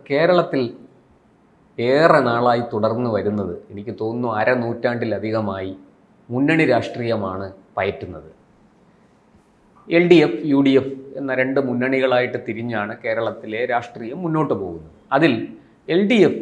കേരളത്തിൽ ഏറെ നാളായി തുടർന്നു വരുന്നത്, എനിക്ക് തോന്നുന്നു അരനൂറ്റാണ്ടിലധികമായി മുന്നണി രാഷ്ട്രീയമാണ് പയറ്റുന്നത്. LDF, UDF എന്ന രണ്ട് മുന്നണികളായിട്ട് തിരിഞ്ഞാണ് കേരളത്തിലെ രാഷ്ട്രീയം മുന്നോട്ട് പോകുന്നത്. അതിൽ LDF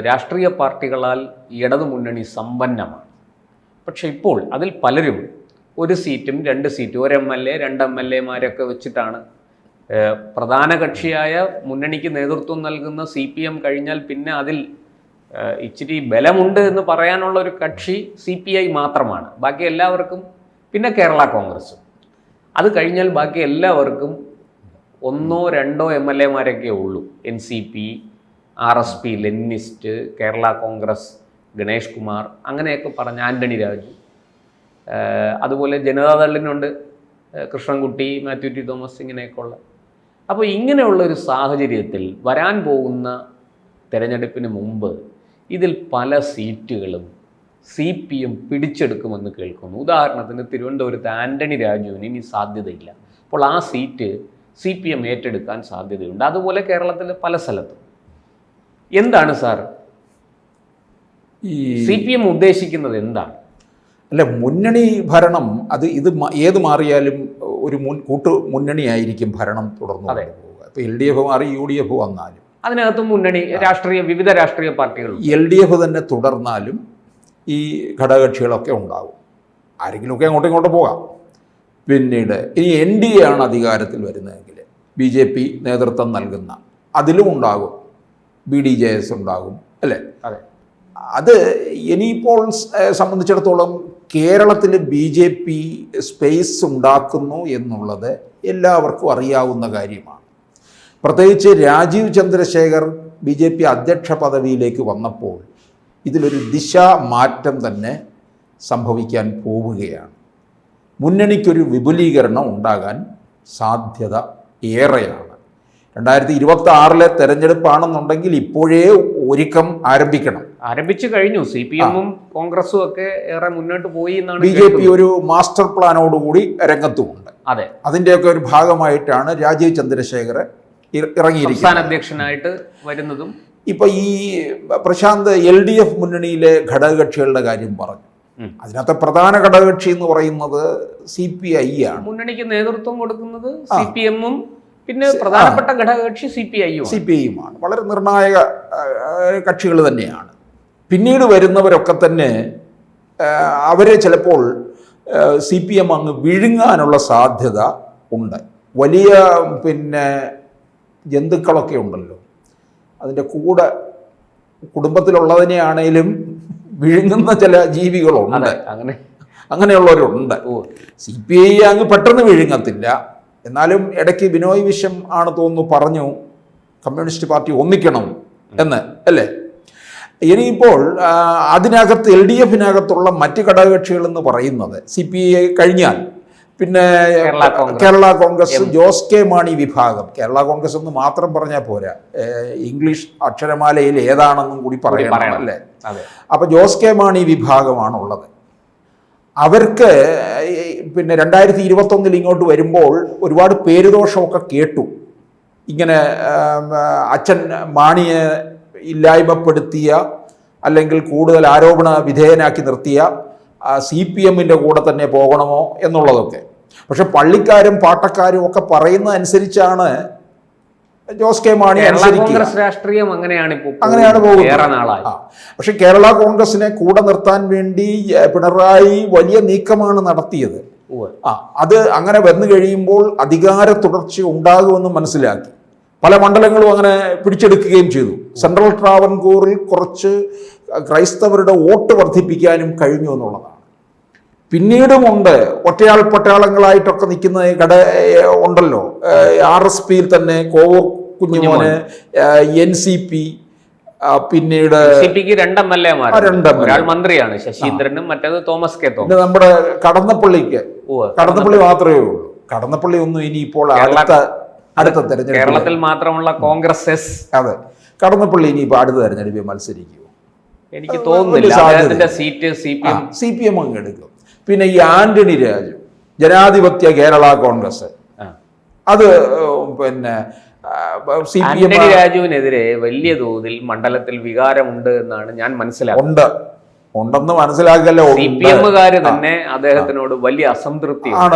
രാഷ്ട്രീയ പാർട്ടികളാൽ ഇടതു മുന്നണി സമ്പന്നമാണ്. പക്ഷേ ഇപ്പോൾ അതിൽ പലരും ഒരു സീറ്റും രണ്ട് സീറ്റും, ഒരു MLA 2 MLA വെച്ചിട്ടാണ് പ്രധാന കക്ഷിയായ മുന്നണിക്ക് നേതൃത്വം നൽകുന്ന CPM കഴിഞ്ഞാൽ പിന്നെ അതിൽ ഇച്ചിരി ബലമുണ്ട് എന്ന് പറയാനുള്ള ഒരു കക്ഷി CPI മാത്രമാണ്. ബാക്കി എല്ലാവർക്കും, പിന്നെ കേരള കോൺഗ്രസ്, അത് കഴിഞ്ഞാൽ ബാക്കി എല്ലാവർക്കും 1 or 2 MLA ഉള്ളൂ. NCP, RSP, Leninist, Kerala Congress, Ganesh Kumar, അങ്ങനെയൊക്കെ പറഞ്ഞ ആൻ്റണി രാജു, അതുപോലെ ജനതാദളിനുണ്ട് കൃഷ്ണൻകുട്ടി, മാത്യു ടി തോമസ്, ഇങ്ങനെയൊക്കെയുള്ള. അപ്പോൾ ഇങ്ങനെയുള്ളൊരു സാഹചര്യത്തിൽ വരാൻ പോകുന്ന തെരഞ്ഞെടുപ്പിന് മുമ്പ് ഇതിൽ പല സീറ്റുകളും CPM പിടിച്ചെടുക്കുമെന്ന് കേൾക്കുന്നു. ഉദാഹരണത്തിന് തിരുവനന്തപുരത്ത് ആൻ്റണി രാജുവിന് ഇനി സാധ്യതയില്ല. അപ്പോൾ ആ സീറ്റ് CPM ഏറ്റെടുക്കാൻ സാധ്യതയുണ്ട്. അതുപോലെ കേരളത്തിലെ പല സ്ഥലത്തും. എന്താണ് സാർ ഈ CPM ഉദ്ദേശിക്കുന്നത്? എന്താണ്? അല്ല, മുന്നണി ഭരണം ഇത് ഏത് മാറിയാലും ഒരു കൂട്ടു മുന്നണിയായിരിക്കും ഭരണം തുടർന്നു പോവുക. ഇപ്പോൾ LDF മാറി UDF വന്നാലും അതിനകത്തും മുന്നണി വിവിധ രാഷ്ട്രീയ പാർട്ടികൾ LDF തന്നെ തുടർന്നാലും ഈ ഘടകകക്ഷികളൊക്കെ ഉണ്ടാകും. ആരെങ്കിലുമൊക്കെ അങ്ങോട്ടും ഇങ്ങോട്ടും പോകാം. പിന്നീട് ഇനി NDA ആണ് അധികാരത്തിൽ വരുന്നതെങ്കിൽ BJP നേതൃത്വം നൽകുന്ന അതിലും ഉണ്ടാകും, BDJS ഉണ്ടാകും, അല്ലേ? അതെ. അത് ഇനിയിപ്പോൾ സംബന്ധിച്ചിടത്തോളം കേരളത്തിൽ BJP സ്പേസ് ഉണ്ടാക്കുന്നു എന്നുള്ളത് എല്ലാവർക്കും അറിയാവുന്ന കാര്യമാണ്. പ്രത്യേകിച്ച് രാജീവ് ചന്ദ്രശേഖർ BJP അധ്യക്ഷ പദവിയിലേക്ക് വന്നപ്പോൾ ഇതിലൊരു ദിശാമാറ്റം തന്നെ സംഭവിക്കാൻ പോവുകയാണ്. മുന്നണിക്കൊരു വിപുലീകരണം ഉണ്ടാകാൻ സാധ്യത ഏറെയാണ്. 2026 തെരഞ്ഞെടുപ്പാണെന്നുണ്ടെങ്കിൽ ഇപ്പോഴേ ഒരുക്കം ആരംഭിച്ചു കഴിഞ്ഞു. CPM-ഉം കോൺഗ്രസും ഒക്കെ ഏറെ മുന്നോട്ട് പോയി എന്നാണ്. BJP ഒരു മാസ്റ്റർ പ്ലാനോടുകൂടി രംഗത്തുമുണ്ട്. അതെ, അതിൻ്റെയൊക്കെ ഒരു ഭാഗമായിട്ടാണ് രാജീവ് ചന്ദ്രശേഖർ ഇറങ്ങിയിരിക്കുന്നത്, അധ്യക്ഷനായിട്ട് വരുന്നതും. ഇപ്പൊ ഈ പ്രശാന്ത് LDF മുന്നണിയിലെ ഘടകകക്ഷികളുടെ കാര്യം പറഞ്ഞു. അതിനകത്തെ പ്രധാന ഘടകകക്ഷി എന്ന് പറയുന്നത് CPI ആണ്. മുന്നണിക്ക് നേതൃത്വം കൊടുക്കുന്നത് CPM-ഉം പിന്നെ പ്രധാനപ്പെട്ട ഘടകകക്ഷി CPI-യുമാണ്. വളരെ നിർണായക കക്ഷികൾ തന്നെയാണ്. പിന്നീട് വരുന്നവരൊക്കെ തന്നെ അവരെ ചിലപ്പോൾ CPM അങ്ങ് വിഴുങ്ങാനുള്ള സാധ്യത ഉണ്ട്. വലിയ ജന്തുക്കളൊക്കെ ഉണ്ടല്ലോ, അതിൻ്റെ കൂടെ കുടുംബത്തിലുള്ളതിനെയാണേലും വിഴുങ്ങുന്ന ചില ജീവികളുണ്ട്, അങ്ങനെയുള്ളവരുണ്ട്. CPI അങ്ങ് പെട്ടെന്ന് വിഴുങ്ങത്തില്ല. എന്നാലും ഇടയ്ക്ക് ബിനോയ് വിശ്വം ആണ് തോന്നുന്നു പറഞ്ഞു കമ്മ്യൂണിസ്റ്റ് പാർട്ടി ഒന്നിക്കണം എന്ന്, അല്ലേ? ഇനിയിപ്പോൾ അതിനകത്ത് LDF-നകത്തുള്ള മറ്റ് ഘടകകക്ഷികളെന്ന് പറയുന്നത് CPI കഴിഞ്ഞാൽ പിന്നെ കേരള കോൺഗ്രസ്, ജോസ് കെ മാണി വിഭാഗം. കേരള കോൺഗ്രസ് എന്ന് മാത്രം പറഞ്ഞാൽ പോരാ, ഇംഗ്ലീഷ് അക്ഷരമാലയിൽ ഏതാണെന്നും കൂടി പറയണം, അല്ലേ? അപ്പോൾ ജോസ് കെ മാണി വിഭാഗമാണുള്ളത്. അവർക്ക് 2021 ഇങ്ങോട്ട് വരുമ്പോൾ ഒരുപാട് പേരുദോഷമൊക്കെ കേട്ടു. ഇങ്ങനെ അച്ഛൻ മാണിയെ ഇല്ലായ്മപ്പെടുത്തിയ അല്ലെങ്കിൽ കൂടുതൽ ആരോപണ വിധേയനാക്കി നിർത്തിയ CPM-ന്റെ കൂടെ തന്നെ പോകണമോ എന്നുള്ളതൊക്കെ. പക്ഷെ പള്ളിക്കാരും പാട്ടക്കാരും ഒക്കെ പറയുന്ന അനുസരിച്ചാണ് ജോസ് കെ മാണി രാഷ്ട്രീയം അങ്ങനെയാണ് പോകുന്നത്. പക്ഷെ കേരള കോൺഗ്രസിനെ കൂടെ നിർത്താൻ വേണ്ടി പിണറായി വലിയ നീക്കമാണ് നടത്തിയത്. അത് അങ്ങനെ വന്നു കഴിയുമ്പോൾ അധികാര തുടർച്ച ഉണ്ടാകുമെന്ന് മനസ്സിലാക്കി പല മണ്ഡലങ്ങളും അങ്ങനെ പിടിച്ചെടുക്കുകയും ചെയ്തു. സെൻട്രൽ ട്രാവൻകൂറിൽ കുറച്ച് ക്രൈസ്തവരുടെ വോട്ട് വർദ്ധിപ്പിക്കാനും കഴിഞ്ഞു എന്നുള്ളതാണ്. പിന്നീടുമുണ്ട് ഒറ്റയാൾ പട്ടാളങ്ങളായിട്ടൊക്കെ നിൽക്കുന്ന ഉണ്ടല്ലോ. RSPയിൽ തന്നെ കോവൂർ കുഞ്ഞുമോന്, NCP, പിന്നീട് രണ്ട് മന്ത്രിയാണ്, ശശീന്ദ്രനും മറ്റേത് തോമസ് കെ തോമസ്. നമ്മുടെ കടന്നപ്പള്ളി മാത്രമേ ഉള്ളൂ. കടന്നപ്പള്ളി ഒന്നും ഇനിയിപ്പോൾ അടുത്ത തെരഞ്ഞെടുപ്പ് കേരളത്തിൽ മാത്രമുള്ള കോൺഗ്രസ്. അതെ, കടന്നപ്പള്ളി ഇനിയിപ്പോൾ അടുത്ത തെരഞ്ഞെടുപ്പിൽ മത്സരിക്കുമോ? എനിക്ക് തോന്നുന്നില്ല. CPM അങ്ങ് എടുക്കും. പിന്നെ ഈ ആന്റണി രാജു, ജനാധിപത്യ കേരള കോൺഗ്രസ്, അത് CPM ആന്റണി രാജുവിനെതിരെ വലിയ തോതിൽ മണ്ഡലത്തിൽ വികാരമുണ്ട് എന്നാണ് ഞാൻ മനസ്സിലാക്കുന്നത്. ഉണ്ടെന്ന് മനസ്സിലാക്കല്ലോ. CPM-കാര് തന്നെ അദ്ദേഹത്തിനോട് വലിയ അസംതൃപ്തി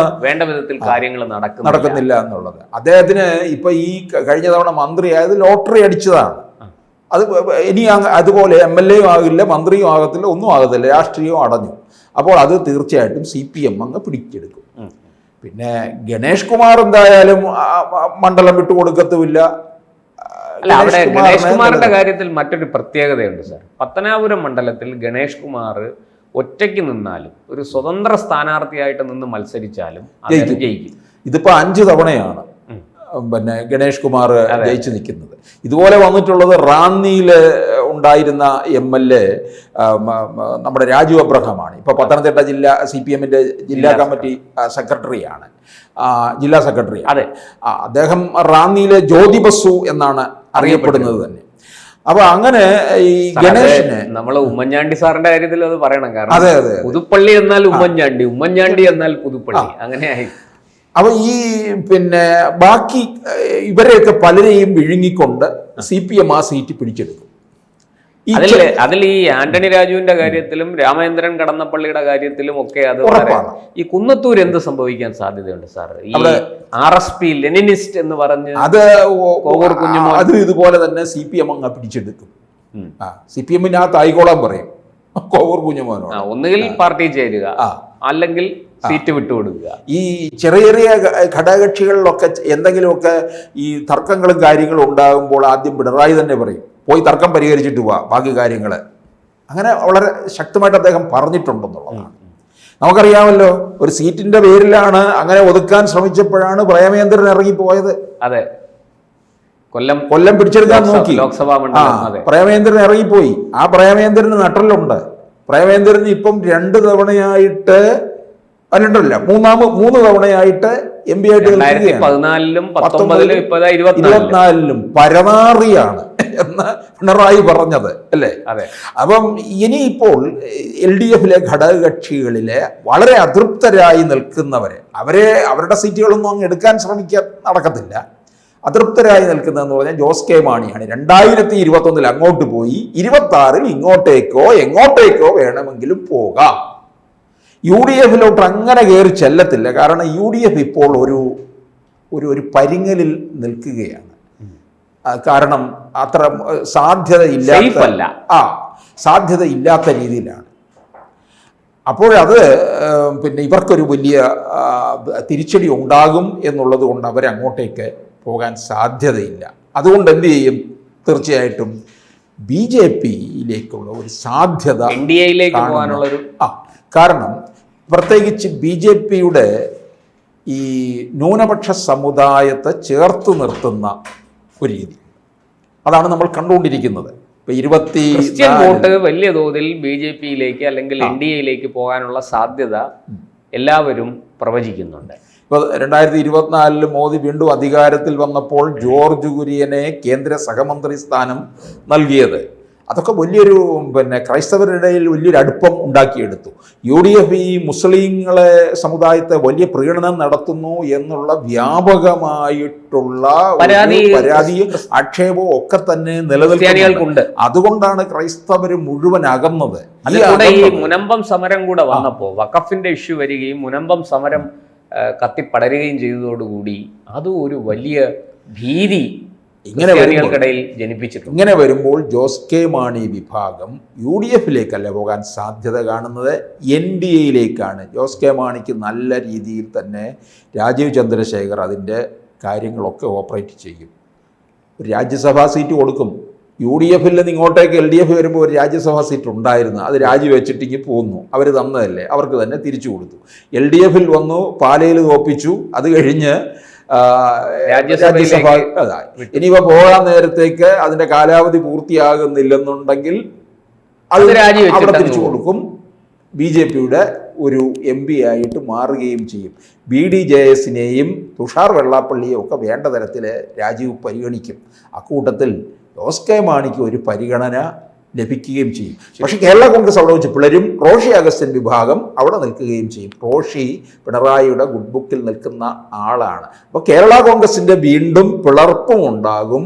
വേണ്ട വിധത്തിൽ കാര്യങ്ങൾ നടക്കുന്നില്ല എന്നുള്ളത്. അദ്ദേഹത്തിന് ഇപ്പൊ ഈ കഴിഞ്ഞ തവണ മന്ത്രിയായത് ലോട്ടറി അടിച്ചതാണ്. അത് ഇനി അതുപോലെ MLA ആകില്ല, മന്ത്രിയും ആകത്തില്ല, ഒന്നും ആകത്തില്ല, രാഷ്ട്രീയവും അടഞ്ഞു. അപ്പോൾ അത് തീർച്ചയായിട്ടും CPM അങ്ങ് പിടിച്ചെടുക്കും. പിന്നെ ഗണേഷ് കുമാർ എന്തായാലും മണ്ഡലം വിട്ടുകൊടുക്കത്തുമില്ല. അല്ല, അവിടെ ഗണേഷ് കുമാറിന്റെ കാര്യത്തിൽ മറ്റൊരു പ്രത്യേകതയുണ്ട് സാർ. പത്തനാപുരം മണ്ഡലത്തിൽ ഗണേഷ് കുമാർ ഒറ്റയ്ക്ക് നിന്നാലും ഒരു സ്വതന്ത്ര സ്ഥാനാർത്ഥിയായിട്ട് നിന്ന് മത്സരിച്ചാലും ജയിക്കും. ഇതിപ്പോ 5 തവണയാണ് പിന്നെ ഗണേഷ് കുമാർ ജയിച്ചു നിൽക്കുന്നത്. ഇതുപോലെ വന്നിട്ടുള്ളത് റാന്നിയിൽ ഉണ്ടായിരുന്ന MLA നമ്മുടെ രാജു അബ്രഹാമാണ്. ഇപ്പൊ പത്തനംതിട്ട ജില്ലാ CPM-ന്റെ ജില്ലാ കമ്മിറ്റി സെക്രട്ടറിയാണ്, ജില്ലാ സെക്രട്ടറി. അതെ, അദ്ദേഹം റാന്നിയിലെ ജ്യോതി ബസു എന്നാണ് അറിയപ്പെടുന്നത് തന്നെ. അപ്പൊ അങ്ങനെ ഈ ഗണേഷിന് നമ്മൾ ഉമ്മൻചാണ്ടി സാറിന്റെ കാര്യത്തിൽ അത് പറയണം. കാരണം അതെ അതെ, പുതുപ്പള്ളി എന്നാൽ ഉമ്മൻചാണ്ടി, ഉമ്മൻചാണ്ടി എന്നാൽ പുതുപ്പള്ളി, അങ്ങനെയായി. അപ്പൊ ഈ പിന്നെ ബാക്കി ഇവരെയൊക്കെ പലരെയും വിഴുങ്ങിക്കൊണ്ട് CPM ആ സീറ്റ് പിടിച്ചെടുക്കും. അതിൽ ഈ ആന്റണി രാജുവിന്റെ കാര്യത്തിലും രാമചന്ദ്രൻ കടന്നപ്പള്ളിയുടെ കാര്യത്തിലും ഒക്കെ അത് ഈ കുന്നത്തൂർ എന്ത് സംഭവിക്കാൻ സാധ്യതയുണ്ട് സാർ? ഈ RSP ലെനിനിസ്റ്റ് എന്ന് പറഞ്ഞ് അത് ഇതുപോലെ തന്നെ CPM അങ്ങ് പിടിച്ചെടുക്കും. CPM-നകത്ത് ആയിക്കോളാൻ പറയും കോവൂർ കുഞ്ഞുമോനോട്. ഒന്നുകിൽ പാർട്ടി ചേരുക, അല്ലെങ്കിൽ സീറ്റ് വിട്ടുകൊടുക്കുക. ഈ ചെറിയ ചെറിയ ഘടകകക്ഷികളിലൊക്കെ എന്തെങ്കിലുമൊക്കെ ഈ തർക്കങ്ങളും കാര്യങ്ങളും ഉണ്ടാകുമ്പോൾ ആദ്യം പിണറായി തന്നെ പറയും, പോയി തർക്കം പരിഹരിച്ചിട്ട് പോവാ, ബാക്കി കാര്യങ്ങൾ. അങ്ങനെ വളരെ ശക്തമായിട്ട് അദ്ദേഹം പറഞ്ഞിട്ടുണ്ടെന്നുള്ളതാണ്. നമുക്കറിയാമല്ലോ, ഒരു സീറ്റിന്റെ പേരിലാണ് അങ്ങനെ ഒതുക്കാൻ ശ്രമിച്ചപ്പോഴാണ് പ്രേമേന്ദ്രൻ ഇറങ്ങിപ്പോയത്. അതെ, കൊല്ലം പിടിച്ചെടുക്കാൻ നോക്കി, ലോക്സഭാ മണ്ഡലം. പ്രേമേന്ദ്രൻ ഇറങ്ങിപ്പോയി. ആ പ്രേമേന്ദ്രന് നട്ടലുണ്ട്. പ്രേമേന്ദ്രന് ഇപ്പം 2 തവണയായിട്ട് അല്ലണ്ടല്ല 3 തവണയായിട്ട് MP ആയിട്ട് 2014-ലും 2019-ലും പരനാറിയാണ് എന്ന് പിണറായി പറഞ്ഞത് അല്ലേ? അപ്പം ഇനിയിപ്പോൾ LDF-ലെ ഘടകകക്ഷികളിലെ വളരെ അതൃപ്തരായി നിൽക്കുന്നവരെ, അവരുടെ സീറ്റുകളൊന്നും അങ്ങ് എടുക്കാൻ ശ്രമിക്കാൻ നടക്കത്തില്ല. അതൃപ്തരായി നിൽക്കുന്നതെന്ന് പറഞ്ഞാൽ ജോസ് കെ മാണിയാണ്. 2021 അങ്ങോട്ട് പോയി, 26 ഇങ്ങോട്ടേക്കോ എങ്ങോട്ടേക്കോ വേണമെങ്കിലും പോകാം. UDF-ലോട്ട് അങ്ങനെ കയറി ചെല്ലത്തില്ല. കാരണം UDF ഇപ്പോൾ ഒരു പരിങ്ങലിൽ നിൽക്കുകയാണ്. കാരണം അത്ര സാധ്യതയില്ലാത്ത രീതിയിലാണ്. അപ്പോഴത് പിന്നെ ഇവർക്കൊരു വലിയ തിരിച്ചടി ഉണ്ടാകും എന്നുള്ളത് കൊണ്ട് അവരങ്ങോട്ടേക്ക് പോകാൻ സാധ്യതയില്ല. അതുകൊണ്ട് എന്ത് ചെയ്യും? തീർച്ചയായിട്ടും BJP-യിലേക്കുള്ള ഒരു സാധ്യത, NDA-യിലേക്ക് പോകാനുള്ളൊരു കാരണം പ്രത്യേകിച്ച് BJP-യുടെ ഈ ന്യൂനപക്ഷ സമുദായത്തെ ചേർത്ത് നിർത്തുന്ന ഒരു രീതി, അതാണ് നമ്മൾ കണ്ടുകൊണ്ടിരിക്കുന്നത്. ക്രിസ്ത്യൻ വോട്ട് വലിയ തോതിൽ BJP-യിലേക്ക് അല്ലെങ്കിൽ NDA-യിലേക്ക് പോകാനുള്ള സാധ്യത എല്ലാവരും പ്രവചിക്കുന്നുണ്ട്. ഇപ്പോൾ 2024 മോദി വീണ്ടും അധികാരത്തിൽ വന്നപ്പോൾ ജോർജ് കുര്യനെ കേന്ദ്ര സഹമന്ത്രി സ്ഥാനം നൽകിയത്, അതൊക്കെ വലിയൊരു പിന്നെ ക്രൈസ്തവരുടെ ഇടയിൽ വലിയൊരു അടുപ്പം ഉണ്ടാക്കിയെടുത്തു. UDF ഈ മുസ്ലിങ്ങളെ സമുദായത്തെ വലിയ പ്രീണനം നടത്തുന്നു എന്നുള്ള വ്യാപകമായിട്ടുള്ള പരാതിയും ആക്ഷേപവും ഒക്കെ തന്നെ നിലനിൽക്കുന്നുണ്ട്. അതുകൊണ്ടാണ് ക്രൈസ്തവർ മുഴുവൻ അകന്നത്. ഈ മുനമ്പം സമരം കൂടെ വന്നപ്പോൾ വഖഫിന്റെ ഇഷ്യൂ വരികയും മുനമ്പം സമരം കത്തിപ്പടരുകയും ചെയ്തതോടുകൂടി അത് ഒരു വലിയ ഭീതി ക്രിസ്ത്യാനികൾക്കിടയിൽ ജനിപ്പിച്ചിട്ടുണ്ട്. ഇങ്ങനെ വരുമ്പോൾ ജോസ് കെ മാണി വിഭാഗം UDF-ലേക്കല്ല പോകാൻ സാധ്യത കാണുന്നത്, NDA-യിലേക്കാണ്. ജോസ് കെ മാണിക്ക് നല്ല രീതിയിൽ തന്നെ രാജീവ് ചന്ദ്രശേഖർ അതിൻ്റെ കാര്യങ്ങളൊക്കെ ഓപ്പറേറ്റ് ചെയ്യും. ഒരു രാജ്യസഭാ സീറ്റ് കൊടുക്കും. UDF-ൽ നിന്ന് ഇങ്ങോട്ടേക്ക് LDF വരുമ്പോൾ ഒരു രാജ്യസഭാ സീറ്റ് ഉണ്ടായിരുന്നു, അത് രാജിവെച്ചിട്ടിങ്ങ് പോന്നു. അവർ തന്നതല്ലേ, അവർക്ക് തന്നെ തിരിച്ചു കൊടുത്തു. LDF-ൽ വന്നു, പാലയിൽ തോപ്പിച്ചു. അത് കഴിഞ്ഞ് രാജ്യസഭ ഇനിയിപ്പോൾ പോകാൻ നേരത്തേക്ക് അതിൻ്റെ കാലാവധി പൂർത്തിയാകുന്നില്ലെന്നുണ്ടെങ്കിൽ അത് അവിടെ തിരിച്ചു കൊടുക്കും. BJP-യുടെ ഒരു MP ആയിട്ട് മാറുകയും ചെയ്യും. BDJS-നെയും തുഷാർ വെള്ളാപ്പള്ളിയും ഒക്കെ വേണ്ട തരത്തിൽ രാജീവ് പരിഗണിക്കും. അക്കൂട്ടത്തിൽ ജോസ് കെ മാണിക്ക് ഒരു പരിഗണന ലഭിക്കുകയും ചെയ്യും. പക്ഷേ കേരള കോൺഗ്രസ് അവിടെ വെച്ച് പിളരും. റോഷി അഗസ്റ്റിൻ വിഭാഗം അവിടെ നിൽക്കുകയും ചെയ്യും. റോഷി പിണറായിയുടെ ഗുഡ് ബുക്കിൽ നിൽക്കുന്ന ആളാണ്. അപ്പോൾ കേരള കോൺഗ്രസിൻ്റെ വീണ്ടും പിളർപ്പും ഉണ്ടാകും.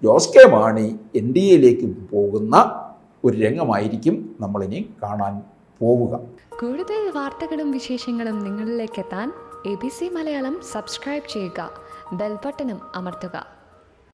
ജോസ് കെ മാണി NDAയിലേക്ക് പോകുന്ന ഒരു രംഗമായിരിക്കും നമ്മളിനി കാണാൻ പോവുക. കൂടുതൽ വാർത്തകളും വിശേഷങ്ങളും നിങ്ങളിലേക്ക് എത്താൻ ABC മലയാളം സബ്സ്ക്രൈബ് ചെയ്യുക, ബെൽ ബട്ടണും അമർത്തുക.